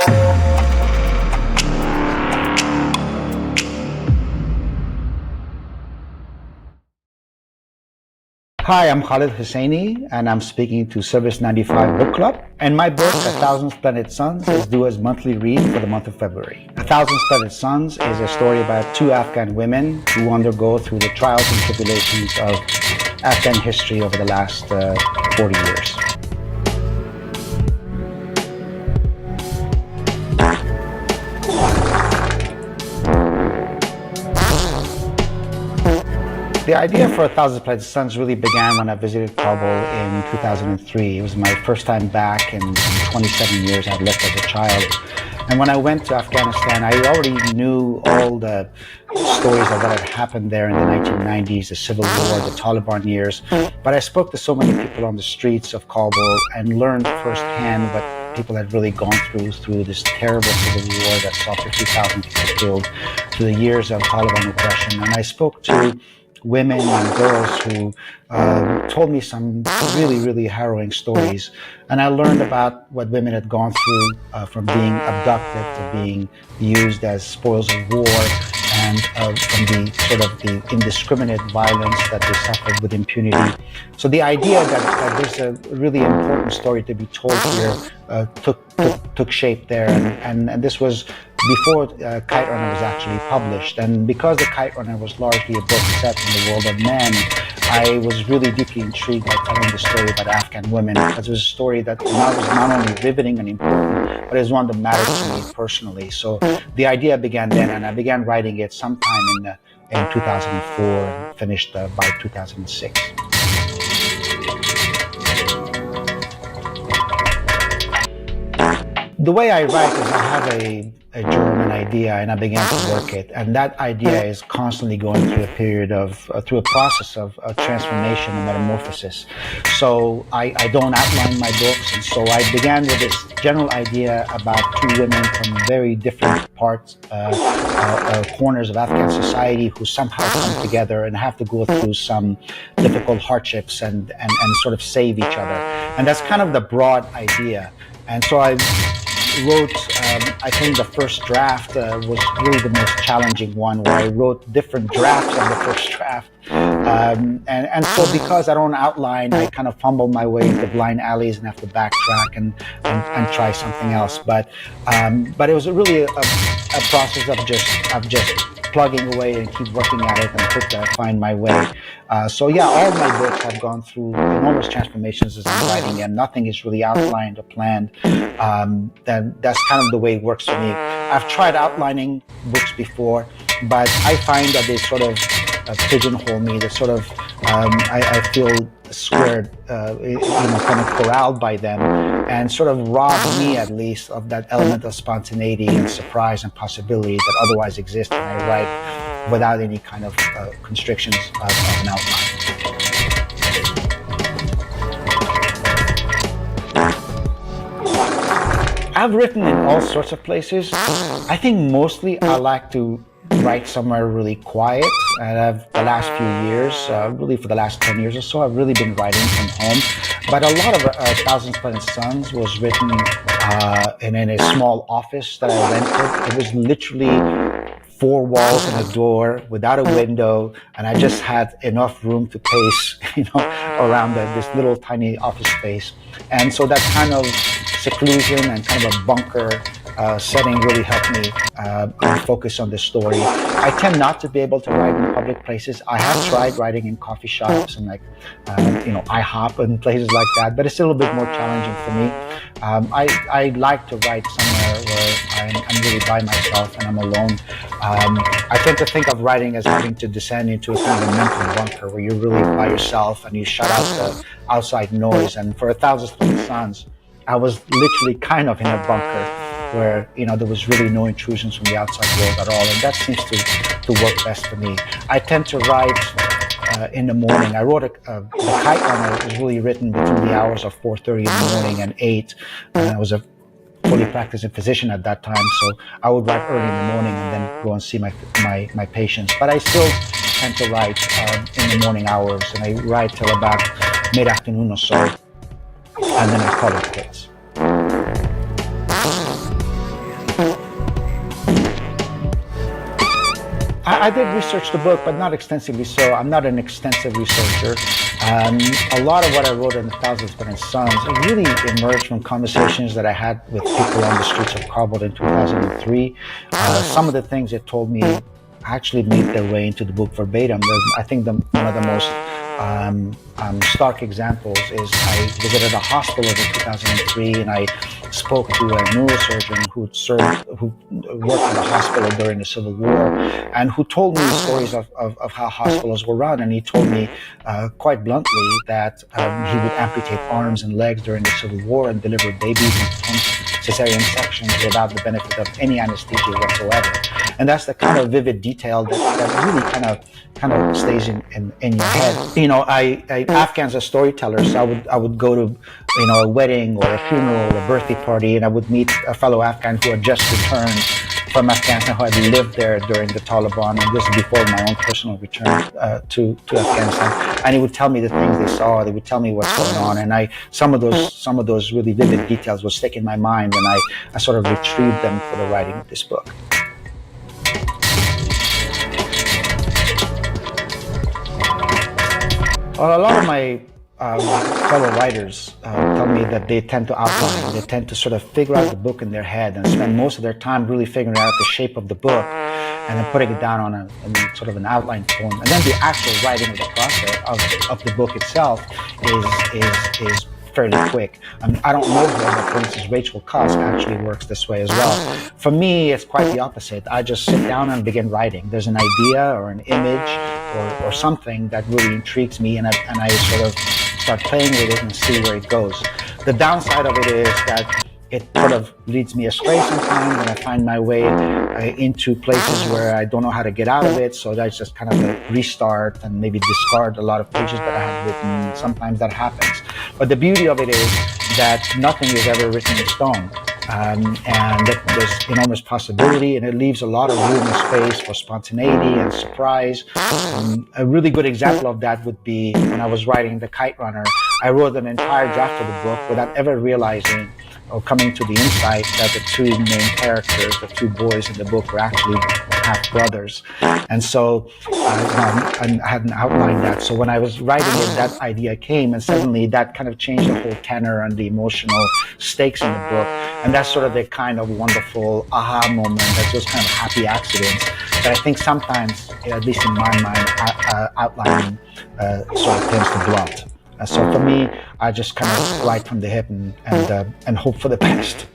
Hi, I'm Khaled Hosseini, and I'm speaking to Service95 Book Club. And my book, A Thousand Splendid Suns, is due as monthly read for the month of February. A Thousand Splendid Suns is a story about two Afghan women who undergo through the trials and tribulations of Afghan history over the last 40 years. The idea for A Thousand Splendid Suns really began when I visited Kabul in 2003. It was my first time back in 27 years I'd left as a child. And when I went to Afghanistan, I already knew all the stories of what had happened there in the 1990s, the Civil War, the Taliban years. But I spoke to so many people on the streets of Kabul and learned firsthand what people had really gone through this terrible civil war that saw 50,000 people killed, through the years of Taliban oppression. And I spoke to women and girls who told me some really harrowing stories. And I learned about what women had gone through, from being abducted to being used as spoils of war, and from the indiscriminate violence that they suffered with impunity. So the idea that there's a really important story to be told here took shape there, and this was before Kite Runner was actually published. And because the Kite Runner was largely a book set in the world of men, I was really deeply intrigued by telling the story about Afghan women, because it was a story that was not only riveting and important, but it was one that mattered to me personally. So the idea began then, and I began writing it sometime in 2004 and finished by 2006. The way I write is I have a German idea and I began to work it, and that idea is constantly going through a process of transformation and metamorphosis. So I don't outline my books, and so I began with this general idea about two women from very different parts, corners of Afghan society, who somehow come together and have to go through some difficult hardships and sort of save each other. And that's kind of the broad idea. And so I wrote, I think the first draft was really the most challenging one, where I wrote different drafts of the first draft. And so because I don't outline, I kind of fumble my way into blind alleys and have to backtrack and try something else. But it was really a process of just plugging away and keep working at it and hope that I find my way. So yeah, all of my books have gone through enormous transformations as I'm writing, and nothing is really outlined or planned. That's kind of the way it works for me. I've tried outlining books before, but I find that they sort of pigeonhole me. They sort of, I feel squared, kind of corralled by them, and sort of rob me, at least, of that element of spontaneity and surprise and possibility that otherwise exists when I write without any kind of constrictions of an outline. I've written in all sorts of places. I think mostly I like to write somewhere really quiet, and the last few years, really for the last 10 years or so, I've really been writing from home. But a lot of Thousand Splendid Suns was written in a small office that I rented. It was literally 4 walls and a door without a window, and I just had enough room to pace, around this little tiny office space. And so that kind of seclusion and kind of a bunker setting really helped me focus on the story. I tend not to be able to write in public places. I have tried writing in coffee shops and IHOP and places like that, but it's a little bit more challenging for me. I like to write somewhere where I'm really by myself and I'm alone. I tend to think of writing as having to descend into a kind of a mental bunker where you're really by yourself and you shut out the outside noise. And for A Thousand Splendid Suns, I was literally kind of in a bunker where there was really no intrusions from the outside world at all, and that seems to work best for me. I tend to write in the morning. I wrote the Kite Runner was really written between the hours of 4:30 in the morning and 8. I was a fully practicing physician at that time, so I would write early in the morning and then go and see my patients. But I still tend to write in the morning hours, and I write till about mid-afternoon or so, and then I call it quits. I did research the book, but not extensively so. I'm not an extensive researcher. A lot of what I wrote in the Thousand Splendid Suns really emerged from conversations that I had with people on the streets of Kabul in 2003. Some of the things they told me actually made their way into the book verbatim. I think one of the most stark examples is I visited a hospital in 2003, and I spoke to a neurosurgeon who worked in the hospital during the Civil War, and who told me stories of how hospitals were run. And he told me quite bluntly that he would amputate arms and legs during the Civil War and deliver babies in cesarean sections without the benefit of any anesthesia whatsoever. And that's the kind of vivid detail that really kind of stays in your head. You know, Afghans are storytellers. I would go to, you know, a wedding or a funeral or a birthday party, and I would meet a fellow Afghan who had just returned from Afghanistan, who had lived there during the Taliban, and this is before my own personal return to Afghanistan. And he would tell me the things they saw. They would tell me what's going on, and some of those really vivid details would stick in my mind, and I sort of retrieved them for the writing of this book. Well, a lot of my fellow writers tell me that they tend to outline, they tend to sort of figure out the book in their head and spend most of their time really figuring out the shape of the book and then putting it down on in sort of an outline form. And then the actual writing of the process of the book itself is fairly quick. I don't know whether, for instance, Rachel Cusk actually works this way as well. For me, it's quite the opposite. I just sit down and begin writing. There's an idea or an image or something that really intrigues me, and I sort of start playing with it and see where it goes. The downside of it is that it sort of leads me astray sometimes, and I find my way into places where I don't know how to get out of it, so I just kind of restart and maybe discard a lot of pages that I have written. Sometimes that happens. But the beauty of it is that nothing is ever written in stone. And there's enormous possibility, and it leaves a lot of room and space for spontaneity and surprise. A really good example of that would be when I was writing The Kite Runner. I wrote an entire draft of the book without ever realizing or coming to the insight that the two main characters, the two boys in the book, were actually half brothers. And so I hadn't outlined that. So when I was writing it, that idea came, and suddenly that kind of changed the whole tenor and the emotional stakes in the book. And that's sort of the kind of wonderful aha moment, that those kind of happy accidents that I think sometimes, at least in my mind, outlining sort of tends to blunt. So for me, I just kind of write from the hip and hope for the best.